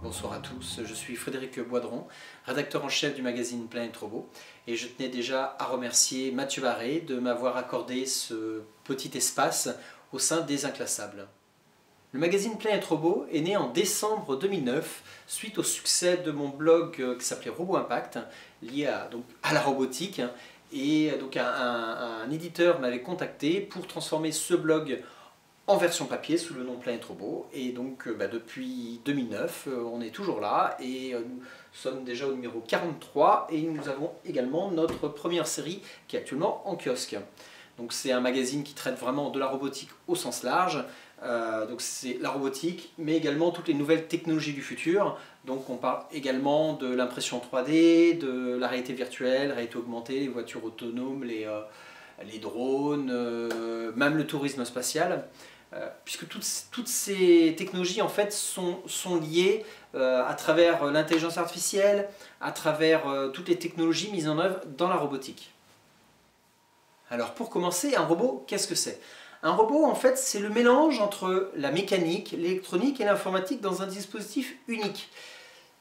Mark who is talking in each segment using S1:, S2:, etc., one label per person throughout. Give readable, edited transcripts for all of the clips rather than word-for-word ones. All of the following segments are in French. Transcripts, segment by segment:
S1: Bonsoir à tous, je suis Frédéric Boidron, rédacteur en chef du magazine Planète Robot, et je tenais déjà à remercier Mathieu Barré de m'avoir accordé ce petit espace au sein des Inclassables. Le magazine Planète Robot est né en décembre 2009 suite au succès de mon blog qui s'appelait Robot Impact, lié à la robotique, et donc un éditeur m'avait contacté pour transformer ce blog en version papier sous le nom Planète Robot, et donc depuis 2009 on est toujours là et nous sommes déjà au numéro 43 et nous avons également notre première série qui est actuellement en kiosque. Donc c'est un magazine qui traite vraiment de la robotique au sens large, donc c'est la robotique mais également toutes les nouvelles technologies du futur. Donc on parle également de l'impression 3D, de la réalité virtuelle, réalité augmentée, les voitures autonomes, les drones, même le tourisme spatial. Puisque toutes ces technologies en fait sont liées à travers l'intelligence artificielle, à travers toutes les technologies mises en œuvre dans la robotique. Alors pour commencer, un robot, qu'est-ce que c'est? Un robot en fait c'est le mélange entre la mécanique, l'électronique et l'informatique dans un dispositif unique.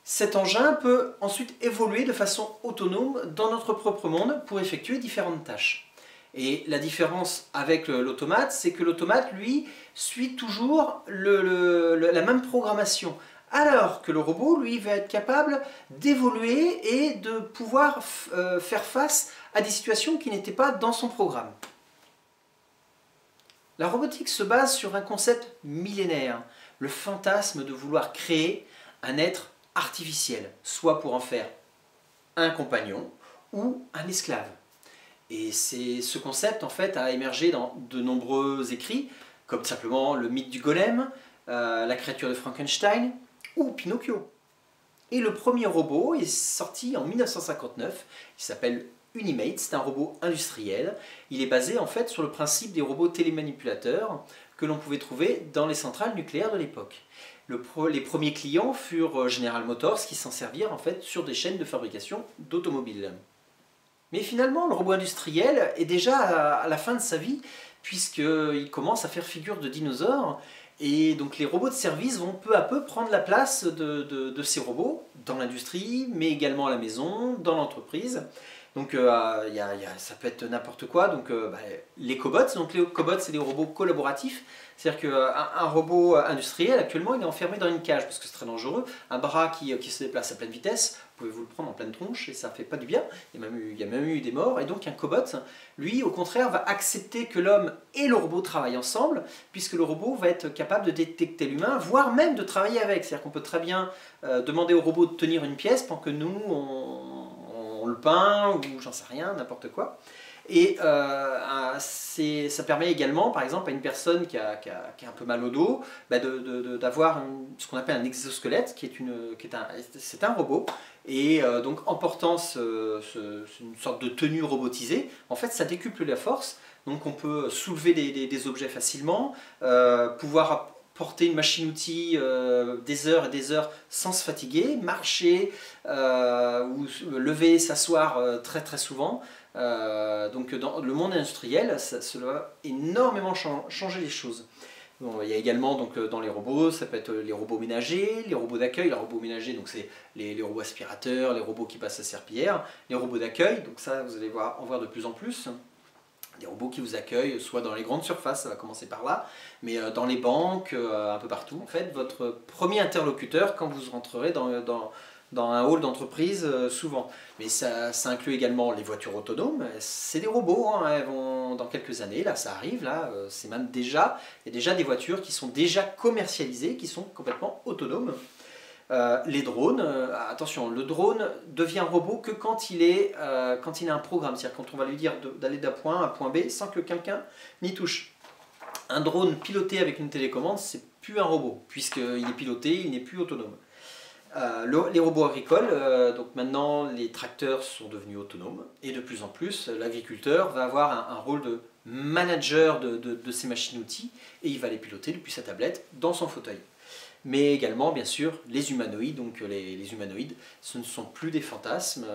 S1: Cet engin peut ensuite évoluer de façon autonome dans notre propre monde pour effectuer différentes tâches. Et la différence avec l'automate, c'est que l'automate, lui, suit toujours la même programmation. Alors que le robot, lui, va être capable d'évoluer et de pouvoir faire face à des situations qui n'étaient pas dans son programme. La robotique se base sur un concept millénaire, le fantasme de vouloir créer un être artificiel, soit pour en faire un compagnon ou un esclave. Et ce concept en fait a émergé dans de nombreux écrits, comme simplement le mythe du golem, la créature de Frankenstein ou Pinocchio. Et le premier robot est sorti en 1959, il s'appelle Unimate, c'est un robot industriel. Il est basé en fait sur le principe des robots télémanipulateurs que l'on pouvait trouver dans les centrales nucléaires de l'époque. Les premiers clients furent General Motors qui s'en servirent en fait sur des chaînes de fabrication d'automobiles. Mais finalement, le robot industriel est déjà à la fin de sa vie, puisqu'il commence à faire figure de dinosaure, et donc les robots de service vont peu à peu prendre la place de ces robots, dans l'industrie, mais également à la maison, dans l'entreprise. Donc ça peut être n'importe quoi, donc les cobots, c'est des robots collaboratifs. C'est-à-dire qu'un robot industriel, actuellement, il est enfermé dans une cage, parce que c'est très dangereux. Un bras qui se déplace à pleine vitesse, vous pouvez vous le prendre en pleine tronche, et ça ne fait pas du bien. Il y a même eu des morts. Et donc un cobot, lui, au contraire, va accepter que l'homme et le robot travaillent ensemble, puisque le robot va être capable de détecter l'humain, voire même de travailler avec. C'est-à-dire qu'on peut très bien demander au robot de tenir une pièce, pendant que nous, on le peint, ou j'en sais rien, n'importe quoi. Et ça permet également, par exemple, à une personne qui a un peu mal au dos, d'avoir ce qu'on appelle un exosquelette, c'est un robot. Et donc en portant une sorte de tenue robotisée, en fait ça décuple la force. Donc on peut soulever des objets facilement, pouvoir porter une machine-outil des heures et des heures sans se fatiguer, marcher ou lever, s'asseoir très très souvent. Donc dans le monde industriel, cela va énormément changer les choses. Bon, il y a également donc, dans les robots, ça peut être les robots ménagers, les robots d'accueil. Les robots ménagers, donc c'est les robots aspirateurs, les robots qui passent à serpillière. Les robots d'accueil, donc ça vous allez en voir de plus en plus. Des robots qui vous accueillent, soit dans les grandes surfaces, ça va commencer par là, mais dans les banques, un peu partout. En fait, votre premier interlocuteur quand vous rentrerez dans un hall d'entreprise, souvent. Mais ça inclut également les voitures autonomes. C'est des robots, hein, elles vont, dans quelques années, là ça arrive, là, c'est même déjà, il y a déjà des voitures qui sont déjà commercialisées, qui sont complètement autonomes. Les drones, attention, le drone devient robot que quand il a un programme, c'est-à-dire quand on va lui dire d'aller d'un point A à un point B sans que quelqu'un n'y touche. Un drone piloté avec une télécommande, c'est plus un robot, puisqu'il est piloté, il n'est plus autonome. Les robots agricoles, donc maintenant les tracteurs sont devenus autonomes, et de plus en plus l'agriculteur va avoir un rôle de manager de ces machines-outils, et il va les piloter depuis sa tablette dans son fauteuil. Mais également, bien sûr, les humanoïdes. Donc les humanoïdes, ce ne sont plus des fantasmes.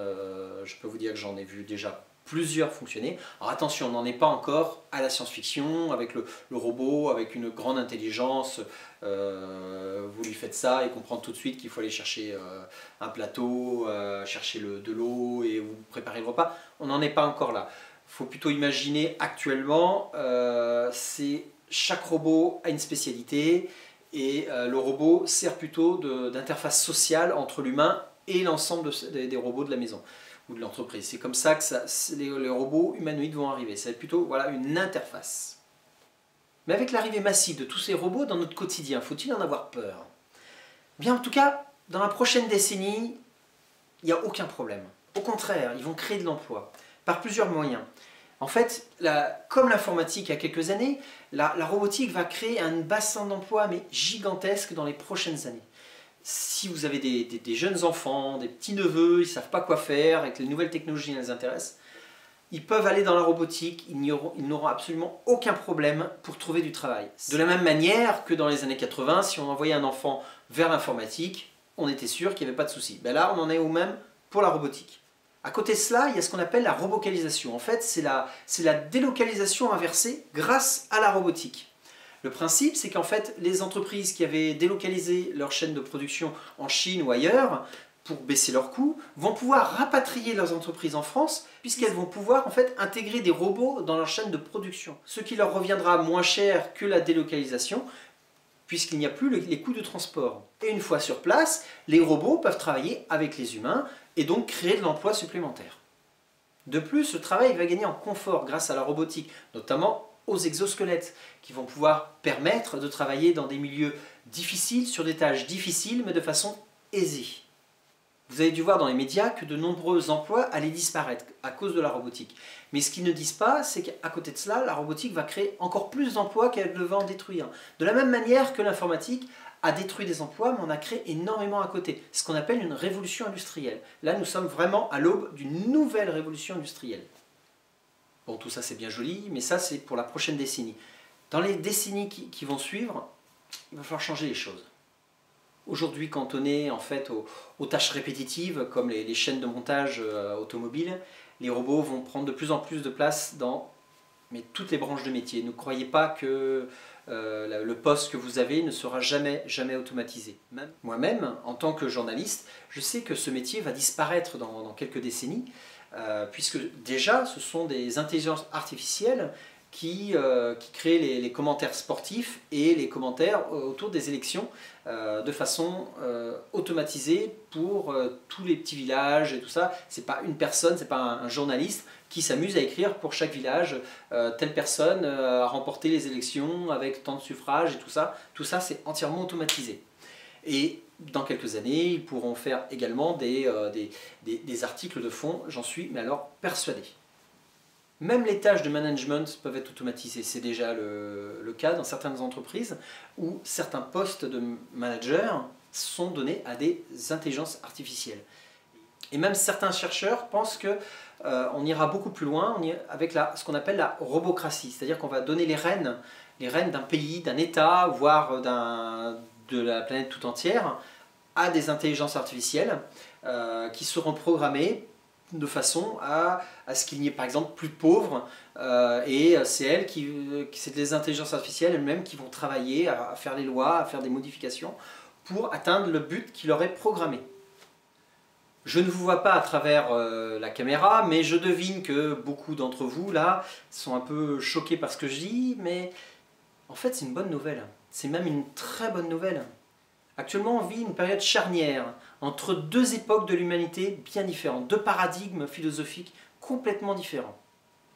S1: Je peux vous dire que j'en ai vu déjà plusieurs fonctionner. Alors attention, on n'en est pas encore à la science-fiction, avec le robot, avec une grande intelligence, vous lui faites ça et comprend tout de suite qu'il faut aller chercher un plateau, chercher de l'eau et vous préparer le repas. On n'en est pas encore là. Il faut plutôt imaginer actuellement, chaque robot a une spécialité et le robot sert plutôt d'interface sociale entre l'humain et l'ensemble des robots de la maison ou de l'entreprise. C'est comme ça que les robots humanoïdes vont arriver. Ça va être plutôt voilà, une interface. Mais avec l'arrivée massive de tous ces robots dans notre quotidien, faut-il en avoir peur? Bien, en tout cas, dans la prochaine décennie, il n'y a aucun problème. Au contraire, ils vont créer de l'emploi par plusieurs moyens. En fait, comme l'informatique il y a quelques années, la robotique va créer un bassin d'emploi mais gigantesque dans les prochaines années. Si vous avez des jeunes enfants, des petits-neveux, ils ne savent pas quoi faire et que les nouvelles technologies les intéressent, ils peuvent aller dans la robotique, ils n'auront absolument aucun problème pour trouver du travail. De la même manière que dans les années 80, si on envoyait un enfant vers l'informatique, on était sûr qu'il n'y avait pas de souci. Ben là, on en est au même pour la robotique. À côté de cela, il y a ce qu'on appelle la robocalisation. En fait, c'est la délocalisation inversée grâce à la robotique. Le principe, c'est qu'en fait, les entreprises qui avaient délocalisé leur chaîne de production en Chine ou ailleurs, pour baisser leurs coûts, vont pouvoir rapatrier leurs entreprises en France, puisqu'elles vont pouvoir en fait intégrer des robots dans leur chaîne de production. Ce qui leur reviendra moins cher que la délocalisation, puisqu'il n'y a plus les coûts de transport. Et une fois sur place, les robots peuvent travailler avec les humains, et donc créer de l'emploi supplémentaire. De plus, le travail va gagner en confort grâce à la robotique, notamment aux exosquelettes, qui vont pouvoir permettre de travailler dans des milieux difficiles, sur des tâches difficiles, mais de façon aisée. Vous avez dû voir dans les médias que de nombreux emplois allaient disparaître à cause de la robotique. Mais ce qu'ils ne disent pas, c'est qu'à côté de cela, la robotique va créer encore plus d'emplois qu'elle ne va en détruire. De la même manière que l'informatique a détruit des emplois, mais on a créé énormément à côté. Ce qu'on appelle une révolution industrielle. Là, nous sommes vraiment à l'aube d'une nouvelle révolution industrielle. Bon, tout ça c'est bien joli, mais ça c'est pour la prochaine décennie. Dans les décennies qui vont suivre, il va falloir changer les choses. Aujourd'hui, cantonné en fait aux tâches répétitives, comme les chaînes de montage automobiles, les robots vont prendre de plus en plus de place dans toutes les branches de métier. Ne croyez pas que le poste que vous avez ne sera jamais automatisé. Moi-même, en tant que journaliste, je sais que ce métier va disparaître dans quelques décennies, puisque déjà ce sont des intelligences artificielles qui créent les commentaires sportifs et les commentaires autour des élections de façon automatisée pour tous les petits villages et tout ça. C'est pas une personne, c'est pas un journaliste qui s'amuse à écrire pour chaque village telle personne a remporté les élections avec tant de suffrages et tout ça. Tout ça c'est entièrement automatisé. Et dans quelques années, ils pourront faire également des articles de fond, j'en suis mais alors persuadé. Même les tâches de management peuvent être automatisées. C'est déjà le cas dans certaines entreprises où certains postes de manager sont donnés à des intelligences artificielles. Et même certains chercheurs pensent qu'on ira beaucoup plus loin avec ce qu'on appelle la robocratie. C'est-à-dire qu'on va donner les rênes d'un pays, d'un État, voire de la planète tout entière, à des intelligences artificielles qui seront programmées de façon à ce qu'il n'y ait par exemple plus de pauvres et c'est des intelligences artificielles elles-mêmes qui vont travailler à faire les lois, à faire des modifications pour atteindre le but qui leur est programmé. Je ne vous vois pas à travers la caméra, mais je devine que beaucoup d'entre vous là sont un peu choqués par ce que je dis, mais en fait c'est une bonne nouvelle, c'est même une très bonne nouvelle. Actuellement, on vit une période charnière entre deux époques de l'humanité bien différentes, deux paradigmes philosophiques complètement différents.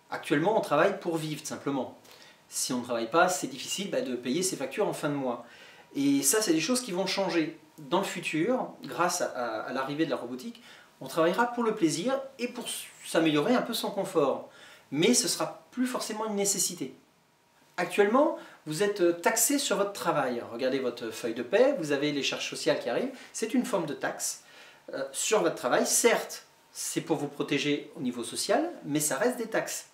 S1: Actuellement, on travaille pour vivre, simplement. Si on ne travaille pas, c'est difficile de payer ses factures en fin de mois. Et ça, c'est des choses qui vont changer. Dans le futur, grâce à l'arrivée de la robotique, on travaillera pour le plaisir et pour s'améliorer un peu son confort. Mais ce ne sera plus forcément une nécessité. Actuellement, vous êtes taxé sur votre travail. Regardez votre feuille de paie, vous avez les charges sociales qui arrivent. C'est une forme de taxe sur votre travail. Certes, c'est pour vous protéger au niveau social, mais ça reste des taxes.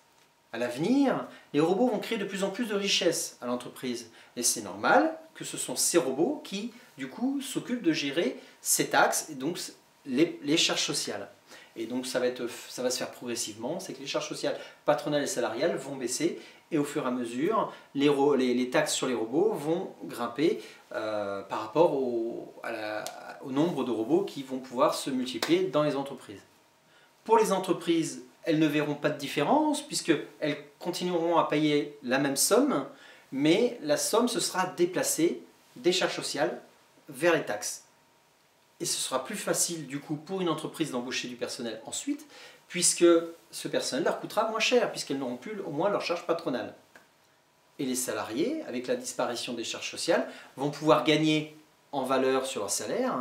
S1: À l'avenir, les robots vont créer de plus en plus de richesses à l'entreprise. Et c'est normal que ce sont ces robots qui, du coup, s'occupent de gérer ces taxes et donc les charges sociales. Et donc ça va se faire progressivement, c'est que les charges sociales patronales et salariales vont baisser et au fur et à mesure, les taxes sur les robots vont grimper par rapport au nombre de robots qui vont pouvoir se multiplier dans les entreprises. Pour les entreprises, elles ne verront pas de différence puisqu'elles continueront à payer la même somme, mais la somme se sera déplacée des charges sociales vers les taxes. Et ce sera plus facile du coup pour une entreprise d'embaucher du personnel ensuite, puisque ce personnel leur coûtera moins cher, puisqu'elles n'auront plus au moins leur charge patronale. Et les salariés, avec la disparition des charges sociales, vont pouvoir gagner en valeur sur leur salaire,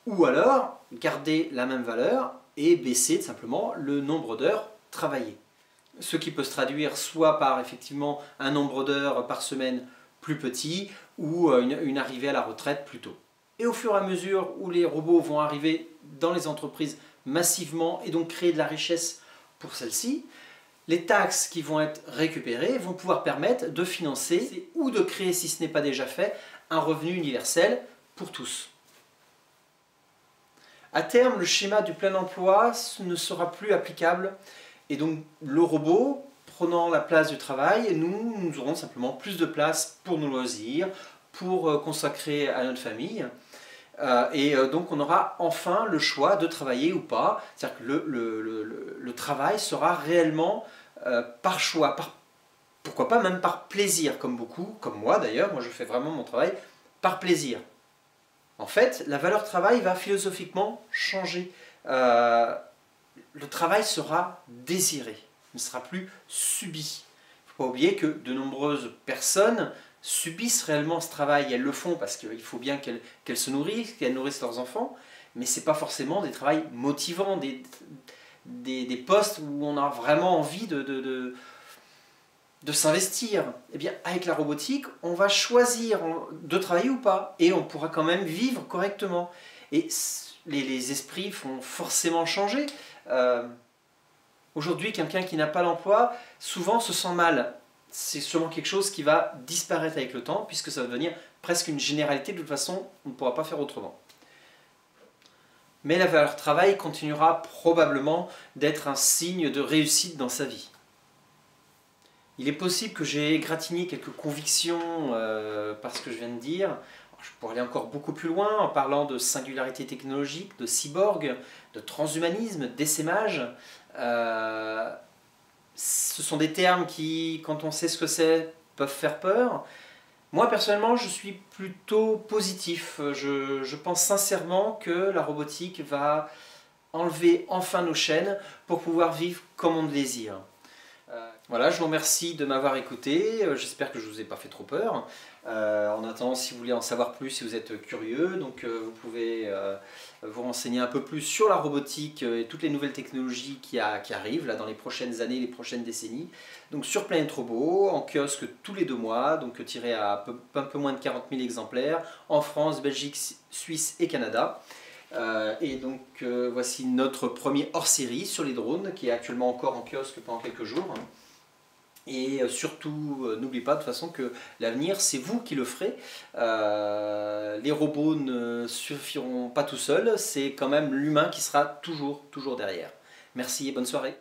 S1: ou alors garder la même valeur et baisser simplement le nombre d'heures travaillées. Ce qui peut se traduire soit par effectivement un nombre d'heures par semaine plus petit, ou une arrivée à la retraite plus tôt. Et au fur et à mesure où les robots vont arriver dans les entreprises massivement et donc créer de la richesse pour celles-ci, les taxes qui vont être récupérées vont pouvoir permettre de financer ou de créer, si ce n'est pas déjà fait, un revenu universel pour tous. À terme, le schéma du plein emploi ne sera plus applicable et donc le robot prenant la place du travail, nous aurons simplement plus de place pour nos loisirs, pour consacrer à notre famille. Donc on aura enfin le choix de travailler ou pas. C'est-à-dire que le travail sera réellement par choix, pourquoi pas même par plaisir, comme beaucoup, comme moi d'ailleurs. Moi je fais vraiment mon travail par plaisir. En fait, la valeur travail va philosophiquement changer. Le travail sera désiré, ne sera plus subi. Il ne faut pas oublier que de nombreuses personnes subissent réellement ce travail. Elles le font parce qu'il faut bien qu'elles se nourrissent, qu'elles nourrissent leurs enfants, mais ce n'est pas forcément des travails motivants, des postes où on a vraiment envie de s'investir. Eh bien, avec la robotique, on va choisir de travailler ou pas, et on pourra quand même vivre correctement. Et les esprits vont forcément changer. Aujourd'hui, quelqu'un qui n'a pas l'emploi, souvent se sent mal. C'est sûrement quelque chose qui va disparaître avec le temps, puisque ça va devenir presque une généralité. De toute façon, on ne pourra pas faire autrement. Mais la valeur travail continuera probablement d'être un signe de réussite dans sa vie. Il est possible que j'ai égratigné quelques convictions par ce que je viens de dire. Je pourrais aller encore beaucoup plus loin en parlant de singularité technologique, de cyborg, de transhumanisme, d'essaimage. Ce sont des termes qui, quand on sait ce que c'est, peuvent faire peur. Moi, personnellement, je suis plutôt positif. Je pense sincèrement que la robotique va enlever enfin nos chaînes pour pouvoir vivre comme on le désire. Voilà, je vous remercie de m'avoir écouté. J'espère que je ne vous ai pas fait trop peur. En attendant, si vous voulez en savoir plus, si vous êtes curieux, donc vous pouvez vous renseigner un peu plus sur la robotique et toutes les nouvelles technologies qui arrivent là, dans les prochaines années, les prochaines décennies. Donc sur Planète Robot, en kiosque tous les 2 mois, donc tiré à un peu moins de 40 000 exemplaires, en France, Belgique, Suisse et Canada. Et donc voici notre premier hors-série sur les drones, qui est actuellement encore en kiosque pendant quelques jours. Et surtout, n'oubliez pas de toute façon que l'avenir, c'est vous qui le ferez. Les robots ne suffiront pas tout seuls, c'est quand même l'humain qui sera toujours derrière. Merci et bonne soirée.